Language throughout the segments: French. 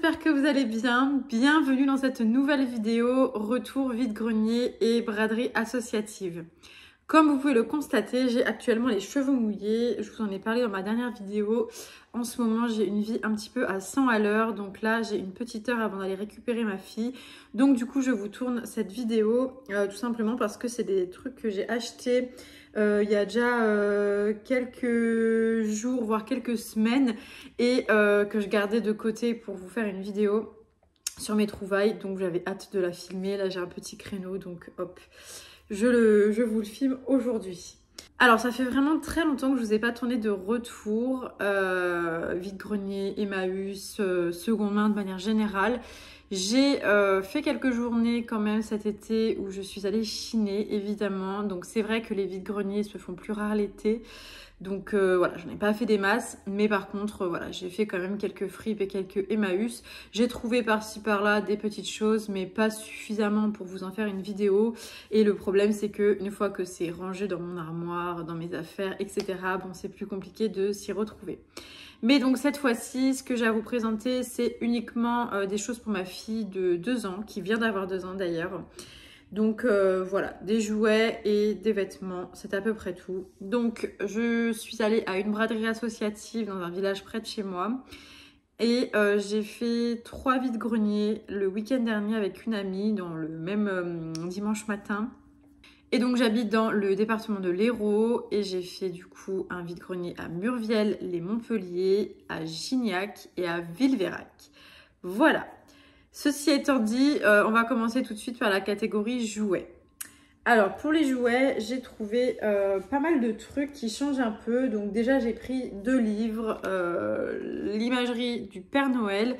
j'espère que vous allez bien. Bienvenue dans cette nouvelle vidéo retour vide-grenier et braderie associative. Comme vous pouvez le constater, j'ai actuellement les cheveux mouillés. Je vous en ai parlé dans ma dernière vidéo. En ce moment, j'ai une vie un petit peu à 100 à l'heure. Donc là, j'ai une petite heure avant d'aller récupérer ma fille. Donc du coup, je vous tourne cette vidéo tout simplement parce que c'est des trucs que j'ai achetés il y a déjà quelques jours, voire quelques semaines. Et que je gardais de côté pour vous faire une vidéo sur mes trouvailles. Donc j'avais hâte de la filmer. Là, j'ai un petit créneau. Donc hop. Je vous le filme aujourd'hui. Alors ça fait vraiment très longtemps que je vous ai pas tourné de retour, vide-grenier, Emmaüs, seconde main de manière générale. J'ai fait quelques journées quand même cet été où je suis allée chiner évidemment. Donc c'est vrai que les vide-greniers se font plus rares l'été. Donc voilà, je n'ai pas fait des masses, mais par contre, voilà, j'ai fait quand même quelques fripes et quelques Emmaüs. J'ai trouvé par-ci par-là des petites choses, mais pas suffisamment pour vous en faire une vidéo. Et le problème, c'est que une fois que c'est rangé dans mon armoire, dans mes affaires, etc., bon, c'est plus compliqué de s'y retrouver. Mais donc cette fois-ci, ce que j'ai à vous présenter, c'est uniquement des choses pour ma fille de 2 ans, qui vient d'avoir 2 ans d'ailleurs. Donc voilà, des jouets et des vêtements, c'est à peu près tout. Donc je suis allée à une braderie associative dans un village près de chez moi. Et j'ai fait 3 vide-greniers le week-end dernier avec une amie dans le même dimanche matin. Et donc j'habite dans le département de l'Hérault et j'ai fait du coup un vide-grenier à Murviel, les Montpellier, à Gignac et à Villeveyrac. Voilà. Ceci étant dit, on va commencer tout de suite par la catégorie jouets. Alors pour les jouets, j'ai trouvé pas mal de trucs qui changent un peu. Donc déjà j'ai pris 2 livres, l'imagerie du Père Noël,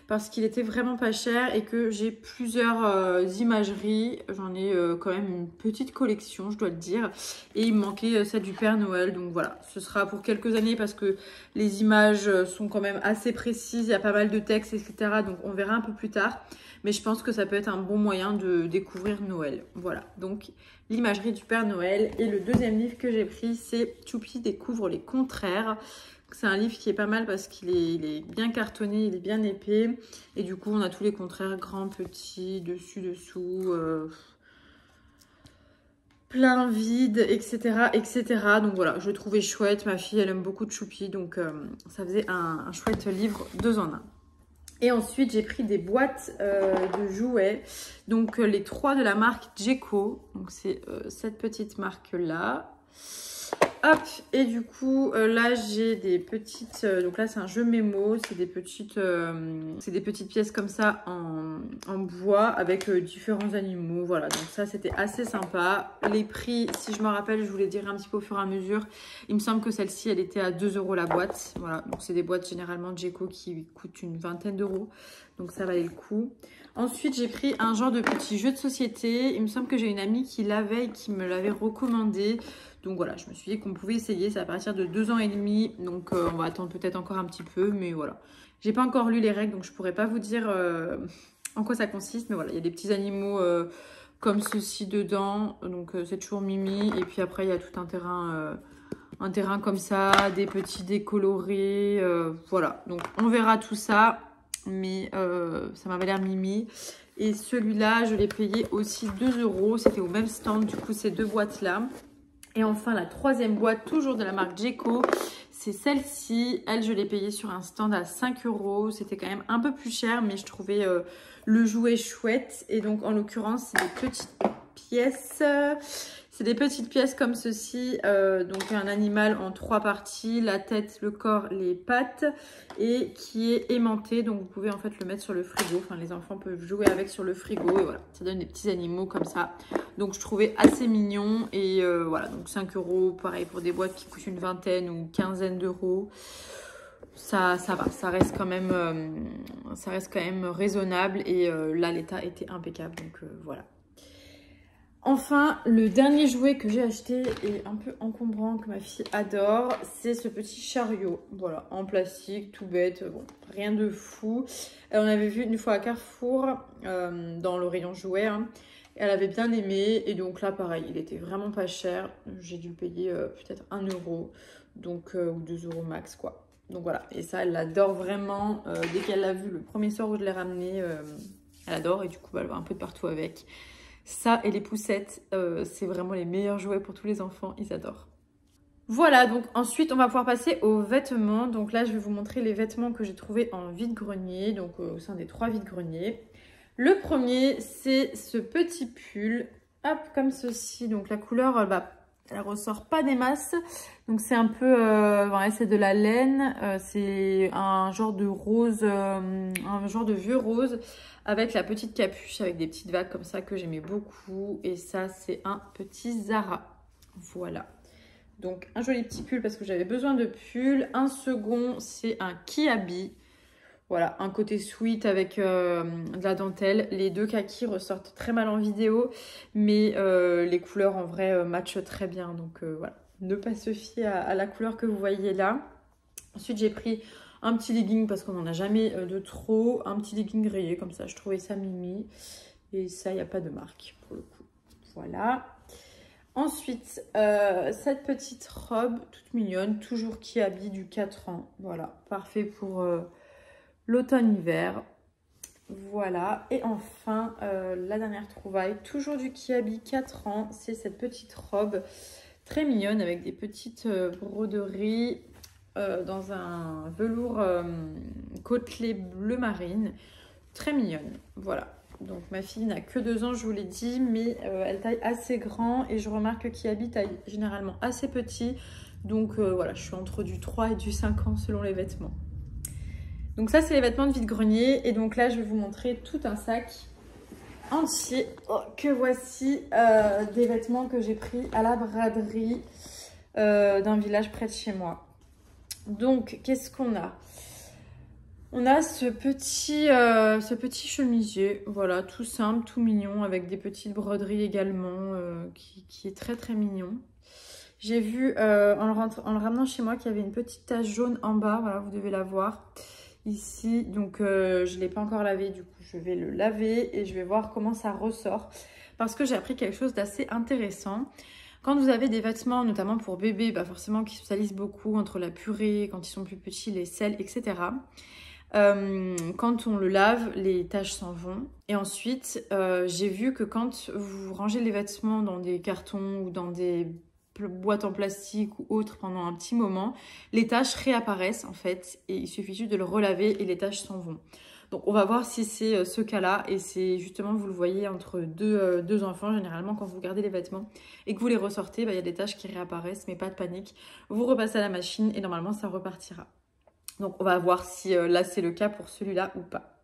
parce qu'il était vraiment pas cher et que j'ai plusieurs imageries. J'en ai quand même une petite collection, je dois le dire. Et il me manquait celle du Père Noël. Donc voilà, ce sera pour quelques années parce que les images sont quand même assez précises. Il y a pas mal de textes, etc. Donc on verra un peu plus tard. Mais je pense que ça peut être un bon moyen de découvrir Noël. Voilà, donc l'imagerie du Père Noël. Et le deuxième livre que j'ai pris, c'est Choupi découvre les contraires. C'est un livre qui est pas mal parce qu'il est bien cartonné, il est bien épais. Et du coup, on a tous les contraires, grands, petits, dessus, dessous, plein, vide, etc., etc. Donc voilà, je le trouvais chouette. Ma fille, elle aime beaucoup Choupi, donc ça faisait un chouette livre 2 en 1. Et ensuite, j'ai pris des boîtes de jouets. Donc, les 3 de la marque Jeco. Donc, c'est cette petite marque-là. Hop, et du coup, là, j'ai des petites... donc là, c'est un jeu mémo. C'est des petites pièces comme ça en bois avec différents animaux. Voilà, donc ça, c'était assez sympa. Les prix, si je me rappelle, je vous les dirai un petit peu au fur et à mesure. Il me semble que celle-ci, elle était à 2 € la boîte. Voilà, donc c'est des boîtes généralement Jeco qui coûtent une vingtaine d'euros. Donc ça valait le coup. Ensuite, j'ai pris un genre de petit jeu de société. Il me semble que j'ai une amie qui l'avait et qui me l'avait recommandé. Donc voilà, je me suis dit qu'on pouvait essayer. C'est à partir de 2 ans et demi. Donc on va attendre peut-être encore un petit peu. Mais voilà. J'ai pas encore lu les règles, donc je pourrais pas vous dire en quoi ça consiste. Mais voilà, il y a des petits animaux comme ceci dedans. Donc c'est toujours Mimi. Et puis après, il y a tout un terrain comme ça. Des petits décolorés. Voilà, donc on verra tout ça. Mais ça m'avait l'air Mimi. Et celui-là, je l'ai payé aussi 2 €. C'était au même stand, du coup, ces 2 boîtes-là. Et enfin, la 3e boîte, toujours de la marque Jeco, c'est celle-ci. Elle, je l'ai payée sur un stand à 5 €. C'était quand même un peu plus cher, mais je trouvais le jouet chouette. Et donc, en l'occurrence, c'est des petites pièces... C'est des petites pièces comme ceci, donc un animal en 3 parties, la tête, le corps, les pattes, et qui est aimanté, donc vous pouvez en fait le mettre sur le frigo, enfin les enfants peuvent jouer avec sur le frigo, et voilà, ça donne des petits animaux comme ça. Donc je trouvais assez mignon, et voilà, donc 5 €, pareil pour des boîtes qui coûtent une vingtaine ou quinzaine d'euros. Ça va, ça reste quand même raisonnable, et là l'état était impeccable, donc voilà. Enfin, le dernier jouet que j'ai acheté est un peu encombrant, que ma fille adore, c'est ce petit chariot, voilà, en plastique, tout bête, bon, rien de fou. On avait vu une fois à Carrefour, dans le rayon jouets, hein. Elle avait bien aimé, et donc là, pareil, il était vraiment pas cher, j'ai dû le payer peut-être 1 €, donc, ou 2 € max, quoi. Donc voilà, et ça, elle l'adore vraiment. Dès qu'elle l'a vu le premier soir où je l'ai ramené, elle adore. Et du coup, elle va un peu de partout avec. Ça et les poussettes, c'est vraiment les meilleurs jouets pour tous les enfants. Ils adorent. Voilà, donc ensuite, on va pouvoir passer aux vêtements. Donc là, je vais vous montrer les vêtements que j'ai trouvés en vide-grenier. Donc au sein des 3 vide-greniers. Le premier, c'est ce petit pull. Hop, comme ceci. Donc la couleur, elle ressort pas des masses. Donc c'est un peu, voilà, c'est de la laine. C'est un genre de rose, un genre de vieux rose avec la petite capuche, avec des petites vagues comme ça que j'aimais beaucoup. Et ça, c'est un petit Zara. Voilà. Donc un joli petit pull parce que j'avais besoin de pull. Un second, c'est un Kiabi. Voilà, un côté sweat avec de la dentelle. Les 2 kakis ressortent très mal en vidéo, mais les couleurs en vrai matchent très bien. Donc voilà, ne pas se fier à la couleur que vous voyez là. Ensuite, j'ai pris un petit legging parce qu'on n'en a jamais de trop. Un petit legging rayé, comme ça, je trouvais ça mimi. Et ça, il n'y a pas de marque pour le coup. Voilà. Ensuite, cette petite robe toute mignonne, toujours Kiabi du 4 ans. Voilà, parfait pour l'automne-hiver. Voilà. Et enfin, la dernière trouvaille, toujours du Kiabi 4 ans. C'est cette petite robe très mignonne avec des petites broderies dans un velours côtelé bleu marine. Très mignonne. Voilà. Donc ma fille n'a que 2 ans, je vous l'ai dit, mais elle taille assez grand et je remarque que Kiabi taille généralement assez petit. Donc voilà, je suis entre du 3 et du 5 ans selon les vêtements. Donc ça, c'est les vêtements de vide-grenier. Et donc là, je vais vous montrer tout un sac entier que voici des vêtements que j'ai pris à la braderie d'un village près de chez moi. Donc, qu'est-ce qu'on a ? On a ce petit chemisier, voilà, tout simple, tout mignon, avec des petites broderies également, qui est très très mignon. J'ai vu en le ramenant chez moi qu'il y avait une petite tache jaune en bas, voilà, vous devez la voir ici. Donc je ne l'ai pas encore lavé, du coup je vais le laver et je vais voir comment ça ressort. Parce que j'ai appris quelque chose d'assez intéressant. Quand vous avez des vêtements, notamment pour bébés, forcément qui se salissent beaucoup entre la purée, quand ils sont plus petits, les sels, etc. Quand on le lave, les taches s'en vont. Et ensuite, j'ai vu que quand vous rangez les vêtements dans des cartons ou dans des boîtes en plastique ou autres pendant un petit moment, les taches réapparaissent en fait. Et il suffit juste de le relaver et les taches s'en vont. Donc on va voir si c'est ce cas-là. Et c'est justement, vous le voyez, entre deux enfants, généralement quand vous gardez les vêtements et que vous les ressortez, il y a des taches qui réapparaissent, mais pas de panique. Vous repassez à la machine et normalement ça repartira. Donc on va voir si là c'est le cas pour celui-là ou pas.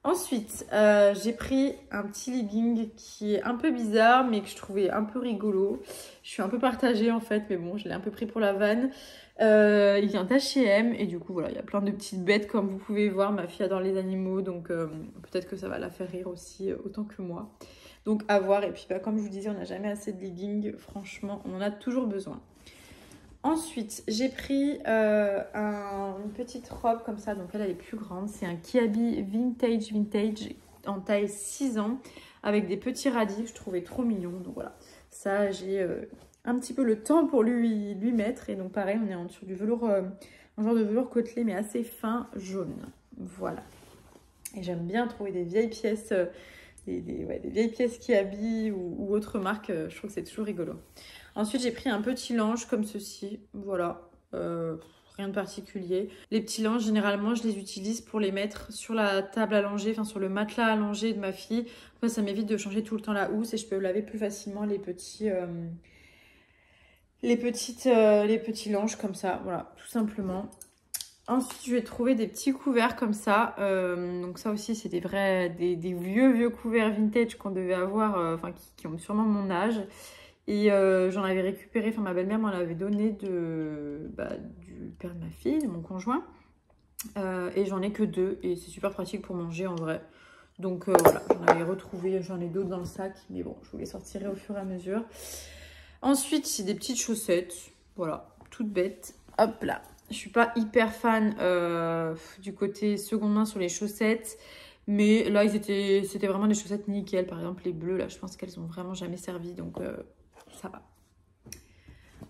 Ensuite, j'ai pris un petit legging qui est un peu bizarre mais que je trouvais un peu rigolo. Je suis un peu partagée en fait, mais bon, je l'ai un peu pris pour la vanne. Il vient d'H&M et du coup voilà, il y a plein de petites bêtes comme vous pouvez voir. Ma fille adore les animaux, donc peut-être que ça va la faire rire aussi autant que moi. Donc à voir. Et puis comme je vous disais, on n'a jamais assez de leggings. Franchement, on en a toujours besoin. Ensuite, j'ai pris une petite robe comme ça, donc elle est plus grande. C'est un Kiabi vintage en taille 6 ans avec des petits radis que je trouvais trop mignons. Donc voilà, ça j'ai un petit peu le temps pour lui mettre. Et donc pareil, on est sur du velours, un genre de velours côtelé mais assez fin, jaune. Voilà. Et j'aime bien trouver des vieilles pièces, des vieilles pièces Kiabi ou autres marques. Je trouve que c'est toujours rigolo. Ensuite, j'ai pris un petit linge comme ceci. Voilà, rien de particulier. Les petits linges, généralement, je les utilise pour les mettre sur la table à langer, enfin sur le matelas à langer de ma fille. Après, ça m'évite de changer tout le temps la housse et je peux laver plus facilement les petits linges comme ça. Voilà, tout simplement. Ensuite, je vais trouver des petits couverts comme ça. Donc ça aussi, c'est des vieux couverts vintage qu'on devait avoir, qui ont sûrement mon âge. Et j'en avais récupéré, ma belle-mère m'en avait donné du père de ma fille, de mon conjoint. Et j'en ai que 2 et c'est super pratique pour manger en vrai. Donc voilà, j'en avais retrouvé, j'en ai d'autres dans le sac. Mais bon, je vous les sortirai au fur et à mesure. Ensuite, c'est des petites chaussettes. Voilà, toutes bêtes. Hop là. Je suis pas hyper fan du côté seconde main sur les chaussettes. Mais là, c'était vraiment des chaussettes nickel. Par exemple, les bleues, là, je pense qu'elles ont vraiment jamais servi. Donc ça va.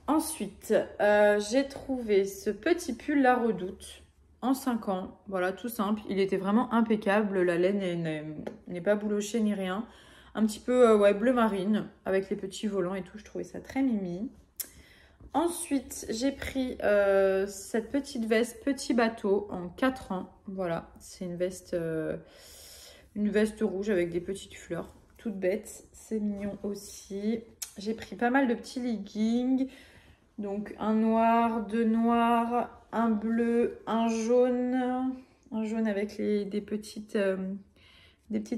Ensuite, j'ai trouvé ce petit pull La Redoute en 5 ans. Voilà, tout simple. Il était vraiment impeccable. La laine n'est pas boulochée ni rien. Un petit peu ouais, bleu marine avec les petits volants et tout. Je trouvais ça très mimi. Ensuite, j'ai pris cette petite veste Petit Bateau en 4 ans. Voilà, c'est une veste rouge avec des petites fleurs. Toute bête. C'est mignon aussi. J'ai pris pas mal de petits leggings. Donc un noir, 2 noirs, un bleu, un jaune avec des petites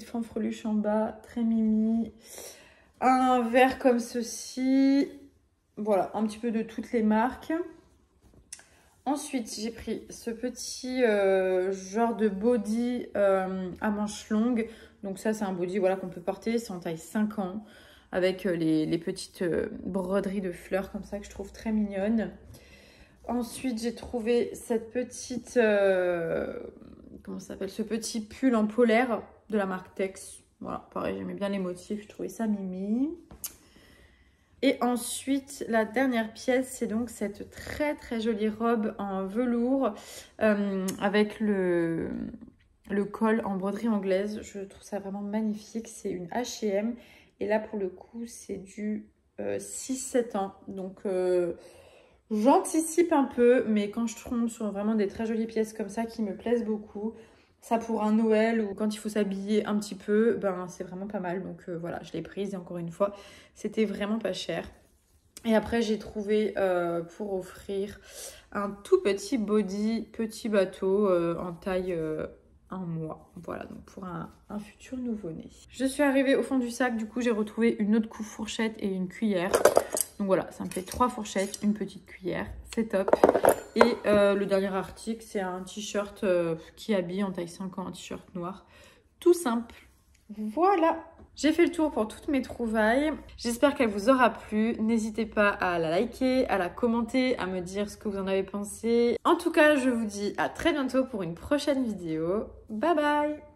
fanfreluches en bas, très mimi. Un vert comme ceci. Voilà, un petit peu de toutes les marques. Ensuite, j'ai pris ce petit genre de body à manches longues. Donc ça, c'est un body voilà, qu'on peut porter, c'est en taille 5 ans. Avec les petites broderies de fleurs comme ça que je trouve très mignonnes. Ensuite, j'ai trouvé cette petite... comment ça s'appelle? Ce petit pull en polaire de la marque Tex. Voilà, pareil, j'aimais bien les motifs, je trouvais ça mimi. Et ensuite, la dernière pièce, c'est donc cette très très jolie robe en velours avec le col en broderie anglaise. Je trouve ça vraiment magnifique. C'est une H&M. Et là, pour le coup, c'est du 6-7 ans. Donc, j'anticipe un peu. Mais quand je tombe sur vraiment des très jolies pièces comme ça qui me plaisent beaucoup, ça pour un Noël ou quand il faut s'habiller un petit peu, ben c'est vraiment pas mal. Donc, voilà, je l'ai prise. Et encore une fois, c'était vraiment pas cher. Et après, j'ai trouvé pour offrir un tout petit body, Petit Bateau en taille... 1 mois, voilà, donc pour un futur nouveau-né. Je suis arrivée au fond du sac, du coup j'ai retrouvé une autre fourchette et une cuillère. Donc voilà, ça me fait 3 fourchettes, une petite cuillère, c'est top. Et le dernier article, c'est un t-shirt qui habille en taille 5 ans, un t-shirt noir, tout simple. Voilà, j'ai fait le tour pour toutes mes trouvailles. J'espère qu'elle vous aura plu. N'hésitez pas à la liker, à la commenter, à me dire ce que vous en avez pensé. En tout cas, je vous dis à très bientôt pour une prochaine vidéo. Bye bye!